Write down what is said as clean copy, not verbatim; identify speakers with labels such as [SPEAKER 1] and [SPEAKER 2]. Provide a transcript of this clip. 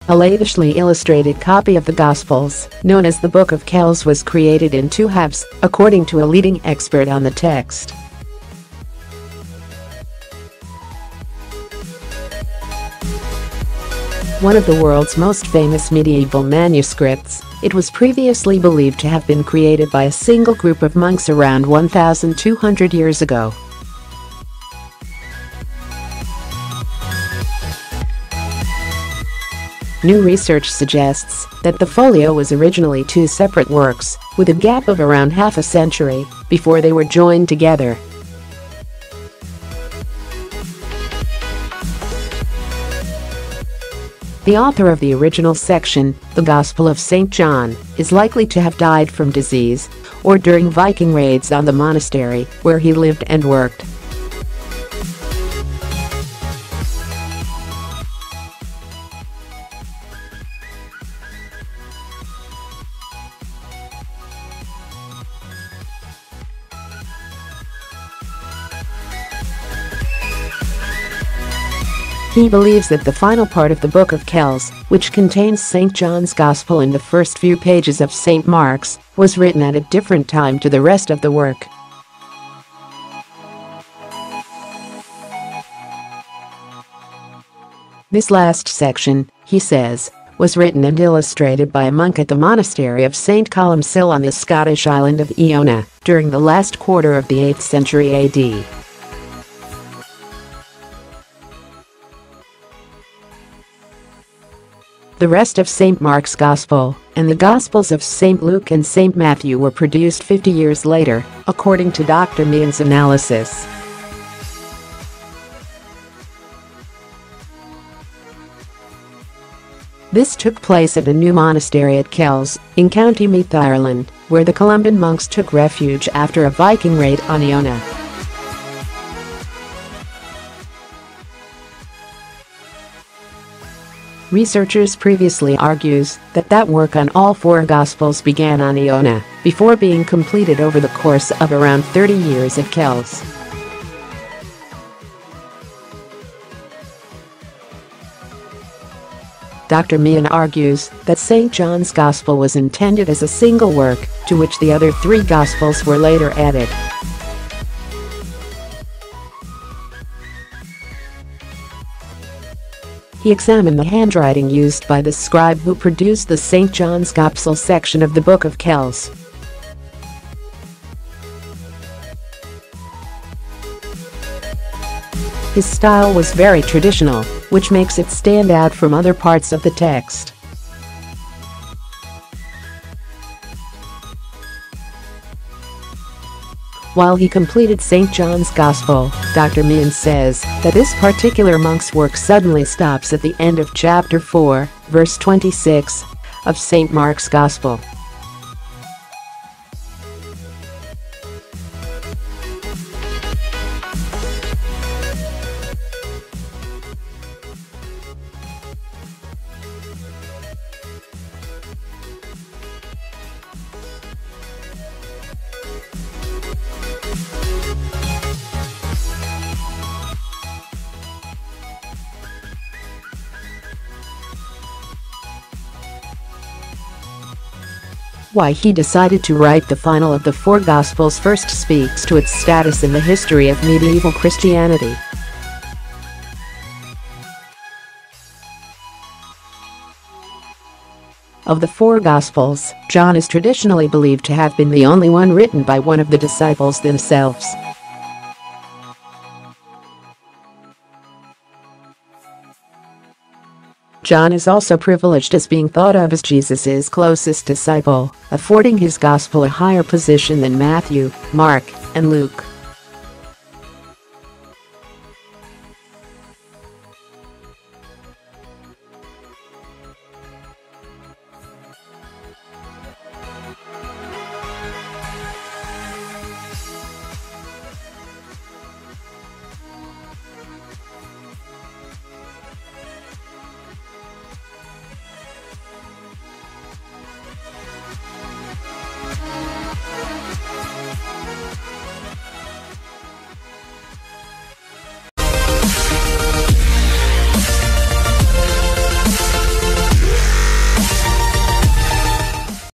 [SPEAKER 1] A lavishly illustrated copy of the Gospels, known as the Book of Kells, was created in two halves, according to a leading expert on the text. One of the world's most famous medieval manuscripts, it was previously believed to have been created by a single group of monks around 1,200 years ago. New research suggests that the folio was originally two separate works, with a gap of around half a century before they were joined together. The author of the original section, the Gospel of St. John, is likely to have died from disease or during Viking raids on the monastery where he lived and worked. He believes that the final part of the Book of Kells, which contains St. John's Gospel and the first few pages of St. Mark's, was written at a different time to the rest of the work. This last section, he says, was written and illustrated by a monk at the monastery of St Colum Cille on the Scottish island of Iona during the last quarter of the 8th century AD. The rest of St. Mark's Gospel and the Gospels of St. Luke and St. Matthew were produced 50 years later, according to Dr Meehan's analysis. This took place at a new monastery at Kells, in County Meath, Ireland, where the Columban monks took refuge after a Viking raid on Iona. Researchers previously argues that work on all four Gospels began on Iona, before being completed over the course of around 30 years at Kells. Dr Meehan argues that St. John's Gospel was intended as a single work, to which the other three Gospels were later added. He examined the handwriting used by the scribe who produced the St. John's Gospel section of the Book of Kells. His style was very traditional, which makes it stand out from other parts of the text. While he completed St. John's Gospel, Dr Meehan says that this particular monk's work suddenly stops at the end of chapter 4, verse 26, of St. Mark's Gospel. Why he decided to write the final of the four Gospels first speaks to its status in the history of medieval Christianity. Of the four Gospels, John is traditionally believed to have been the only one written by one of the disciples themselves. John is also privileged as being thought of as Jesus' closest disciple, affording his gospel a higher position than Matthew, Mark, and Luke.